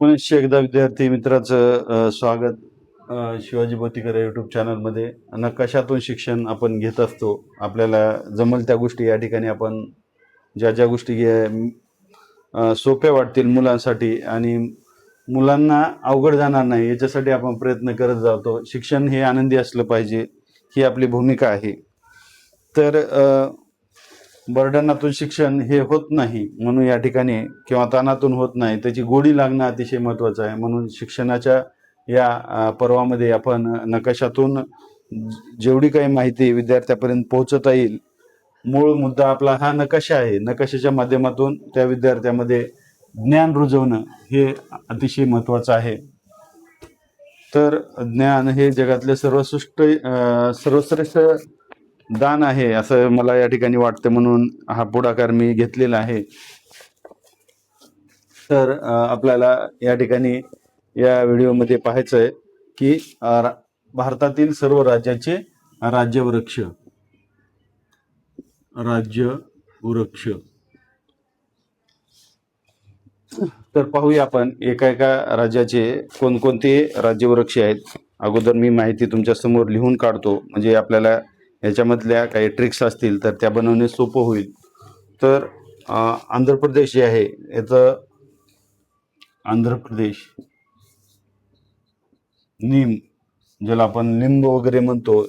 पुनश्च एकदा विद्यार्थी मित्राचं स्वागत शिवाजी बोतीकर यूट्यूब चॅनलमध्ये. नकाशातून शिक्षण आपण घेत असतो. आपल्याला जमल त्या गोष्टी या ठिकाणी आपण ज्या ज्या गोष्टी सोप्या वाटतील मुलांसाठी आणि मुलांना अवघड जाणार नाही याच्यासाठी आपण प्रयत्न करत जातो. शिक्षण हे आनंदी असलं पाहिजे ही आपली भूमिका आहे. तर बर्डनातून शिक्षण हे होत नाही म्हणून या ठिकाणी किंवा ताणातून होत नाही, त्याची गोडी लागणं अतिशय महत्त्वाचं आहे. म्हणून शिक्षणाच्या या पर्वामध्ये आपण नकाशातून जेवढी काही माहिती विद्यार्थ्यापर्यंत पोहोचवता येईल, मूळ मुद्दा आपला हा नकाशा आहे. नकाशाच्या माध्यमातून त्या विद्यार्थ्यामध्ये ज्ञान रुजवणं हे अतिशय महत्त्वाचं आहे. तर ज्ञान हे जगातले सर्वश्रेष्ठ दान आहे असं मला या ठिकाणी वाटतं, म्हणून हा पुढाकार मी घेतलेला आहे. तर आपल्याला या ठिकाणी या व्हिडिओमध्ये पाहायचं आहे की भारतातील सर्व राज्याचे राज्यवृक्ष तर पाहूया आपण एका एका राज्याचे कोणकोणते राज्यवृक्ष आहेत. अगोदर मी माहिती तुमच्या समोर लिहून काढतो, म्हणजे आपल्याला याच्यामधल्या काही ट्रिक्स असतील तर त्या बनवणे सोपं होईल. तर आंध्र प्रदेश जे आहे याचं आंध्र प्रदेश नीम, ज्याला आपण लिंब वगैरे म्हणतो,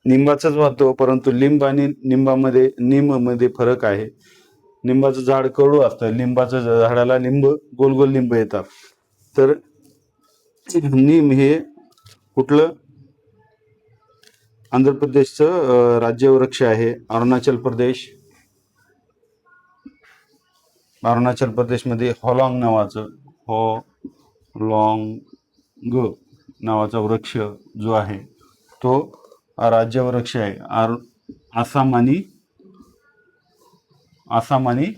निंबाचंच म्हणतो, परंतु लिंब आणि नीममध्ये फरक आहे. लिंबाचं झाड कडू असतं, लिंबाच्या झाडाला गोल गोल लिंब येतात. तर नीम हे कुठलं आंध्र प्रदेशचं राज्यवृक्ष आहे. अरुणाचल प्रदेशमध्ये हॉलॉंग नावाचा वृक्ष जो आहे तो राज्यवृक्ष आहे. आसाम आणि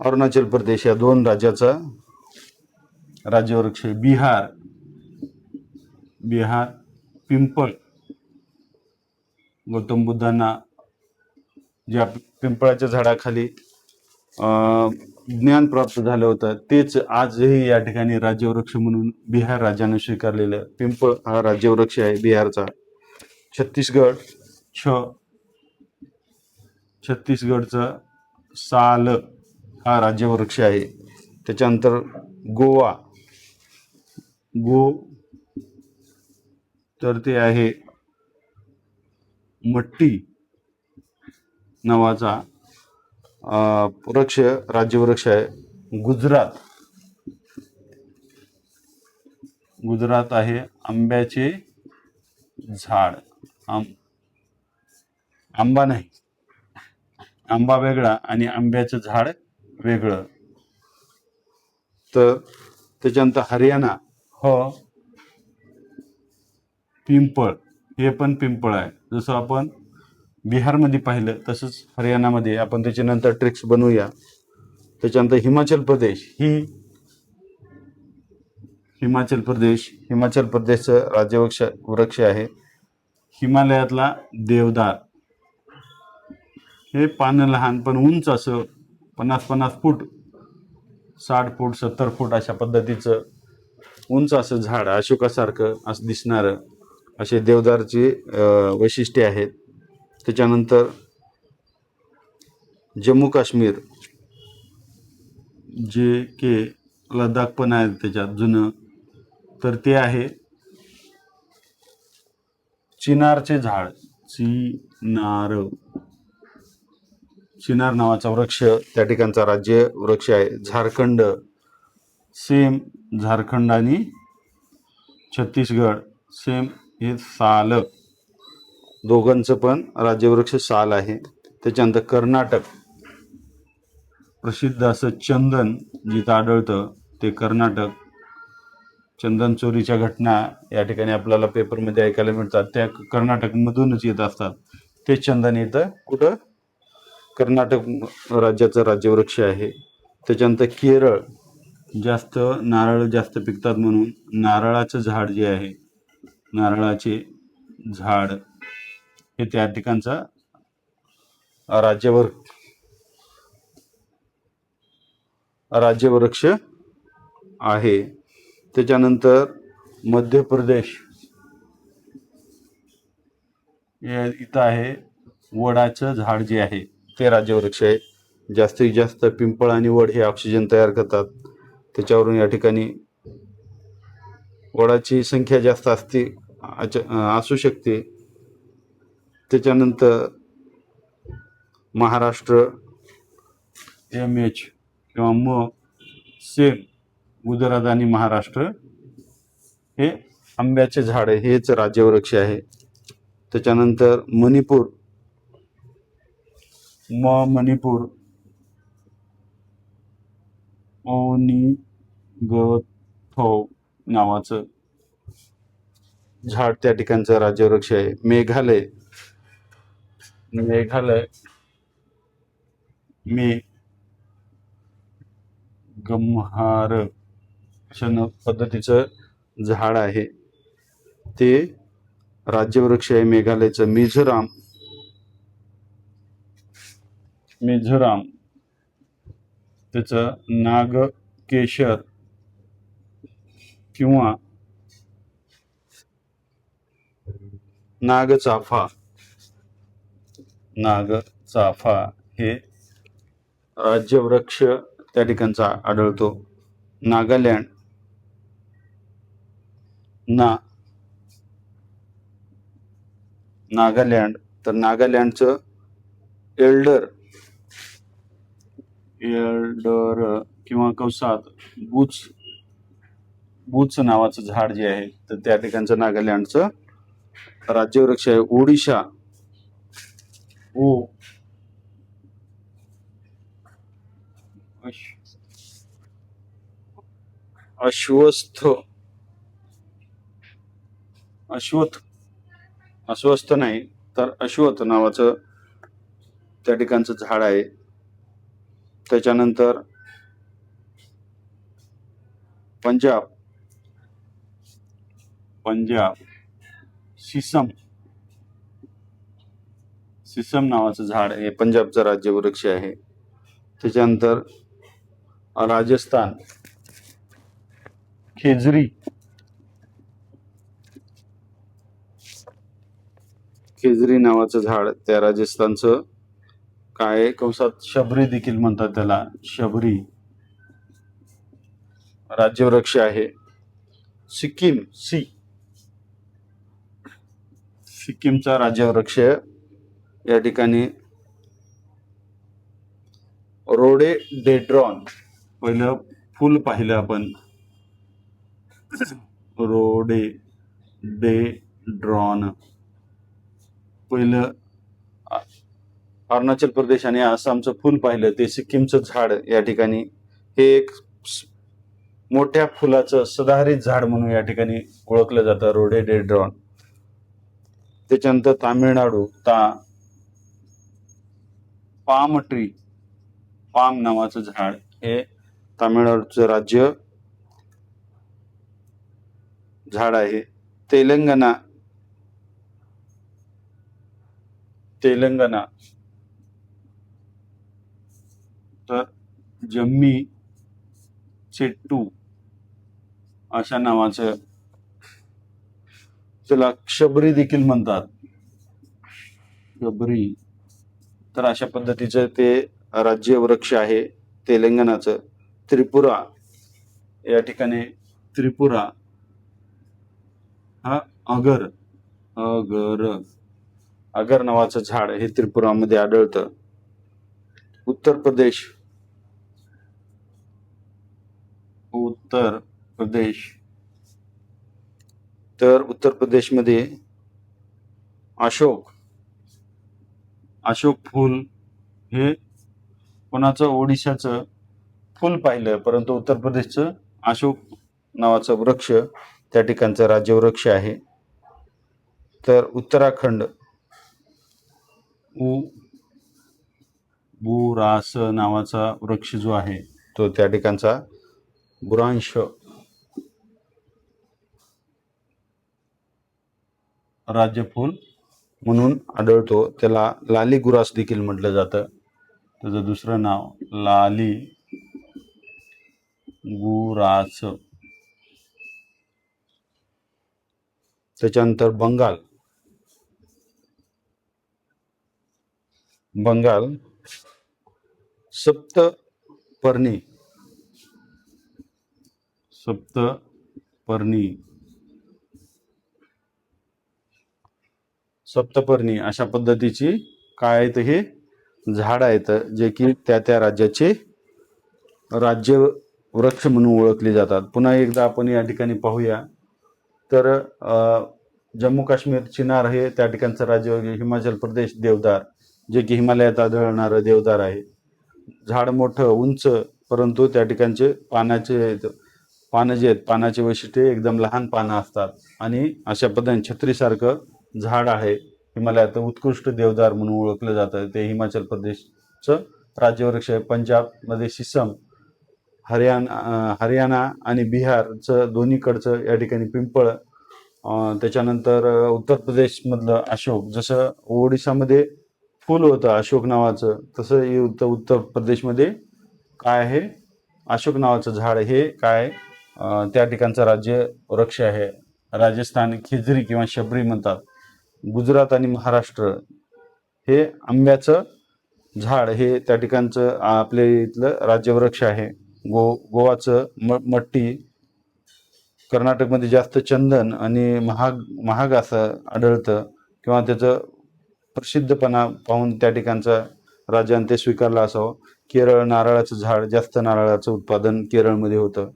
अरुणाचल प्रदेश या दोन राज्याचा राज्यवृक्ष आहे. बिहार पिंपळ, गौतम बुद्धांना ज्या पिंपळाच्या झाडाखाली ज्ञान प्राप्त झालं होतं तेच आजही या ठिकाणी राज्यवृक्ष म्हणून बिहार राज्याने स्वीकारलेलं पिंपळ हा राज्यवृक्ष आहे बिहारचा. छत्तीसगडचा साल हा राज्यवृक्ष आहे. त्याच्यानंतर गोवा तर ते आहे मट्टी नावाचा राज्यवृक्ष आहे. गुजरात आहे आंब्याचे झाड. आंबा नाही, आंबा वेगळा आणि आंब्याचं झाड वेगळं. तर त्याच्यानंतर हरियाणा पिंपळ, हे पण पिंपळ आहे. जसं आपण बिहारमध्ये पाहिलं तसंच हरियाणामध्ये आपण त्याच्यानंतर ट्रिक्स बनवूया. त्याच्यानंतर हिमाचल प्रदेशचं राज्यवृक्ष आहे हिमालयातला देवदार. हे पानं लहान पण उंच असं 50 फूट 60 फूट 70 फूट अशा पद्धतीचं उंच असं झाड, अशोकासारखं असं दिसणारं असे देवदारची वैशिष्ट्ये आहेत. त्याच्यानंतर जम्मू काश्मीर जे के लडाख पण आहे त्याच्यात जुनं, तर ते आहे चिनारचे झाड. चिनार नावाचा वृक्ष त्या ठिकाणचा राज्य वृक्ष आहे. झारखंड आणि छत्तीसगड सेम हे साल, दोघांचं पण राज्यवृक्ष साल आहे. त्याच्यानंतर कर्नाटक प्रसिद्ध असं चंदन जिथं आढळतं ते कर्नाटक. चंदन चोरीच्या घटना या ठिकाणी आपल्याला पेपरमध्ये ऐकायला मिळतात, त्या कर्नाटकमधूनच येत असतात. ते चंदन इथं कुठं कर्नाटक राज्याचं राज्यवृक्ष आहे. त्याच्यानंतर केरळ, नारळ जास्त पिकतात म्हणून नारळाचं झाड जे आहे, नारळाचे झाड हे त्या ठिकाणचा राज्यवृक्ष. राज्यवृक्ष आहे. त्याच्यानंतर मध्य प्रदेश इथं आहे वडाचं झाड जे आहे ते राज्यवृक्ष आहे. जास्तीत जास्त पिंपळ आणि वड हे ऑक्सिजन तयार करतात. त्याच्यावरून या ठिकाणी वडाची संख्या जास्त असू शकते. त्याच्यानंतर महाराष्ट्र MH किंवा सेम गुजरात आणि महाराष्ट्र हे आंब्याचे झाड हेच राज्यवृक्ष आहे. त्याच्यानंतर मणिपूर ओनिगथो नावाचं झाड त्या ठिकाणचं राज्यवृक्ष आहे. मेघालय गम्हार अशा पद्धतीचं झाड आहे ते राज्यवृक्ष आहे मेघालयचं. मिझोराम त्याचं नागकेशर किंवा नागचाफा हे राज्यवृक्ष त्या ठिकाणचा आढळतो. नागालँड तर नागालँडचं एल्डर किंवा कौसात बुच नावाचं झाड जे आहे तर त्या ठिकाणचं नागालँडचं राज्यवृक्ष आहे. ओडिशा अश्वत्थ नाही तर अश्वत्थ नावाचं त्या ठिकाणचं झाड आहे. त्याच्यानंतर पंजाब सिसम नावाचं झाड हे पंजाबचं राज्यवृक्ष आहे. त्याच्यानंतर राजस्थान खेजरी नावाचं झाड त्या राजस्थानचं काय कंसात शबरी देखील म्हणतात त्याला, शबरी राज्यवृक्ष आहे. सिक्कीमचा राज्यवृक्ष या ठिकाणी रोडेडेड्रॉन. पहिलं फुल पाहिलं आपण रोडेडेड्रॉन. पहिलं अरुणाचल प्रदेश आणि आसामचं फुल पाहिलं ते सिक्कीमचं झाड या ठिकाणी हे एक मोठ्या फुलाचं सदाहरित झाड म्हणून या ठिकाणी ओळखलं जातं रोडेडेड्रॉन. त्याच्यानंतर तामिळनाडू पाम नावाचं झाड हे तामिळनाडूचं राज्य झाड आहे. तेलंगणा तर जम्मी चेट्टू अशा नावाचं, त्याला शबरी देखील म्हणतात, शबरी. तर अशा पद्धतीचं ते राज्यवृक्ष आहे तेलंगणाचं. त्रिपुरा या ठिकाणी हा अगर नावाचं झाड हे त्रिपुरामध्ये आढळतं. उत्तर प्रदेशमध्ये अशोक फूल हे कोणाचं ओडिशाचं फुल पाहिलं, परंतु उत्तर प्रदेशचं अशोक नावाचं वृक्ष त्या ठिकाणचं राज्यवृक्ष आहे. तर उत्तराखंड बुरास नावाचा वृक्ष जो आहे तो त्या ठिकाणचा बुरांश राज्यफूल म्हणून आढळतो. त्याला लाली गुरास देखील म्हटलं जातं. त्याचं दुसरं नाव लाली गुराच. त्याच्यानंतर बंगाल. बंगाल सप्तपर्णी. सप्तपर्णी. सप्तपर्णी अशा पद्धतीची काय आहेत हे झाड आहेत, जे की त्या त्या राज्याचे राज्य वृक्ष म्हणून ओळखले जातात. पुन्हा एकदा आपण या ठिकाणी पाहूया तर जम्मू काश्मीर चिनार हे त्या ठिकाणचं राज्य. हिमाचल प्रदेश देवदार, जे की हिमालयात आढळणारं देवदार आहे. झाड मोठं उंच, परंतु त्या ठिकाणचे पानं जे आहेत, पानाचे वैशिष्ट्य एकदम लहान पानं असतात आणि अशा पद्धतीने छत्रीसारखं झाड आहे. हिमालयात उत्कृष्ट देवदार म्हणून ओळखलं जातं. ते हिमाचल प्रदेशचं राज्यवृक्ष आहे. पंजाबमध्ये सिसम, हरियाणा आणि बिहारचं दोन्हीकडचं या ठिकाणी पिंपळ. त्याच्यानंतर उत्तर प्रदेशमधलं अशोक. जसं ओडिसामध्ये फुल होतं अशोक नावाचं, तसं उत्तर प्रदेशमध्ये काय आहे, अशोक नावाचं झाड हे काय त्या ठिकाणचं राज्य वृक्ष आहे. राजस्थान खेजरी किंवा शबरी म्हणतात. गुजरात आणि महाराष्ट्र हे आंब्याचं झाड हे त्या ठिकाणचं आपल्या इथलं राज्यवृक्ष आहे. गोवाचं मट्टी. कर्नाटकमध्ये जास्त चंदन आणि महाग असं आढळतं, किंवा त्याचं प्रसिद्धपणा पाहून त्या ठिकाणचा राजाने ते स्वीकारला असावं. केरळ नारळाचं झाड. जास्त नारळाचं उत्पादन केरळमध्ये होतं,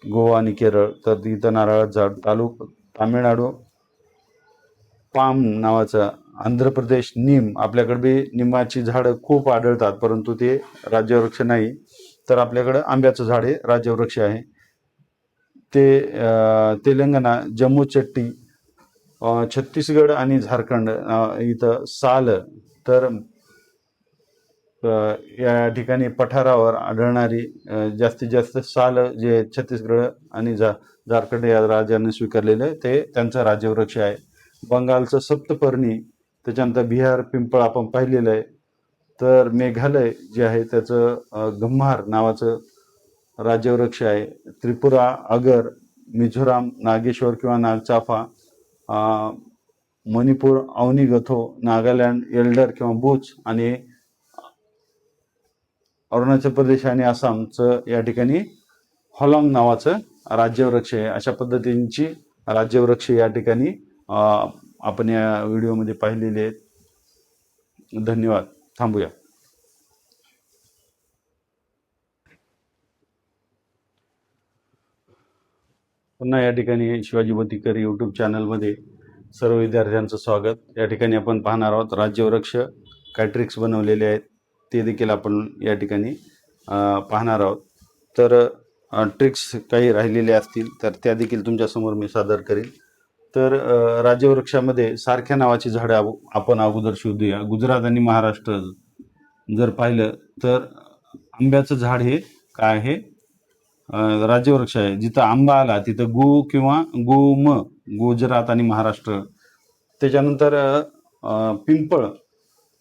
गोवा आणि केरळ. तर तिथं नारळाचं झाड. तामिळनाडू पाम नावाचं. आंध्र प्रदेश नीम. आपल्याकडे बी निमाची झाडं खूप आढळतात, परंतु ते राज्यवृक्ष नाही. तर आपल्याकडं आंब्याचं झाड हे राज्यवृक्ष आहे. तेलंगणा जम्मू चट्टी. छत्तीसगड आणि झारखंड इथं साल. तर या ठिकाणी पठारावर आढळणारी जास्तीत जास्त साल जे छत्तीसगड आणि झारखंड या राज्याने स्वीकारलेलं ते त्यांचा राज्यवृक्ष आहे. बंगालचं सप्तपर्णी. त्याच्यानंतर बिहार पिंपळ आपण पाहिलेलं आहे. तर मेघालय जे आहे त्याचं गम्हार नावाचं राज्यवृक्ष आहे. त्रिपुरा अगर. मिझोराम नागेश्वर किंवा नागचाफा. मणिपूर अवनी गथो. नागालँड एल्डर किंवा बुच. आणि अरुणाचल प्रदेश आणि आसामचं या ठिकाणी हॉलॉंग नावाचं राज्यवृक्ष आहे. अशा पद्धतींची राज्यवृक्ष या ठिकाणी आपण या व्हिडिओमध्ये पाहिलेले आहेत. धन्यवाद. थांबूया. पुन्हा या ठिकाणी शिवाजी बतीकर यूट्यूब चॅनलमध्ये सर्व विद्यार्थ्यांचं स्वागत. या ठिकाणी आपण पाहणार आहोत राज्यवृक्ष काय ट्रिक्स बनवलेले आहेत ते देखील आपण या ठिकाणी पाहणार आहोत. तर ट्रिक्स काही राहिलेले असतील तर त्या देखील तुमच्यासमोर मी सादर करेन. तर राज्यवृक्षामध्ये सारख्या नावाची झाडं आपण अगोदर शोधूया. गुजरात आणि महाराष्ट्र जर पाहिलं तर आंब्याचं झाड हे काय आहे, राज्यवृक्ष आहे. जिथं आंबा आला तिथं गु किंवा गुम. गुजरात आणि महाराष्ट्र. त्याच्यानंतर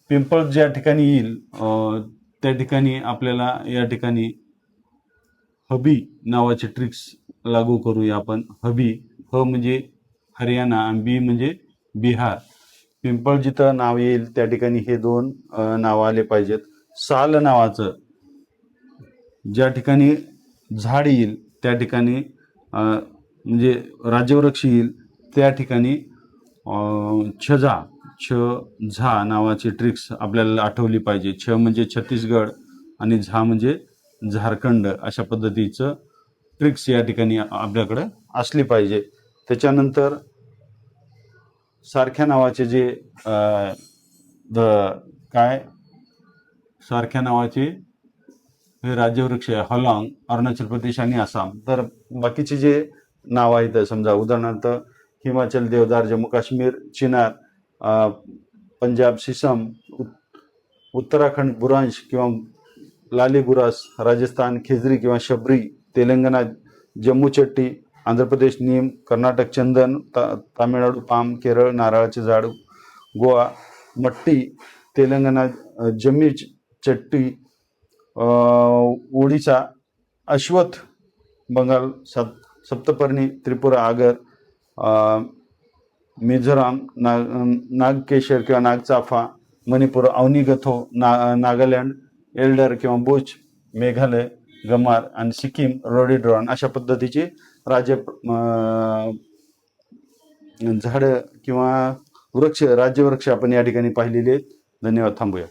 पिंपळ ज्या ठिकाणी येईल त्या ठिकाणी आपल्याला या ठिकाणी हबी नावाचे ट्रिक्स लागू करूया आपण. हबी. ह म्हणजे हरियाणा आणि बी म्हणजे बिहार. पिंपळ जिथं नाव येईल त्या ठिकाणी हे दोन नाव आले पाहिजेत. साल नावाचं ज्या ठिकाणी झाड येईल त्या ठिकाणी म्हणजे राज्यवृक्ष येईल त्या ठिकाणी झा नावाची ट्रिक्स आपल्याला आठवली पाहिजे. म्हणजे छत्तीसगड आणि झा म्हणजे झारखंड. अशा पद्धतीचं ट्रिक्स या ठिकाणी आपल्याकडे असली पाहिजे. त्याच्यानंतर सारख्या नावाचे जे सारख्या नावाचे हे राज्यवृक्ष आहे हॉलॉंग, अरुणाचल प्रदेश आणि आसाम. तर बाकीचे जे नाव आहेत समजा उदाहरणार्थ हिमाचल देवदार, जम्मू काश्मीर चिनार, पंजाब सिसम, उत्तराखंड बुरांश किंवा लाली गुरास, राजस्थान खेजरी किंवा शबरी, तेलंगणा जम्मू चट्टी, आंध्र प्रदेश नीम, कर्नाटक चंदन, तामिळनाडू पाम, केरळ नारळाचे झाड, गोवा मट्टी, तेलंगणा जम्मी चट्टी, ओडिशा अश्वत्थ बंगाल, सप्तपर्णी, त्रिपुरा, आगर, मिझोराम, नागकेशर किंवा नागचाफा, मणिपूर अवनीगथो, नागालँड एल्डर किंवा बुच, मेघालय गमार आणि सिक्कीम रोडोडेंड्रॉन अशा पद्धतीची राज्य झाडं किंवा वृक्ष, राज्यवृक्ष आपण या ठिकाणी पाहिलेले आहेत. धन्यवाद. थांबूया.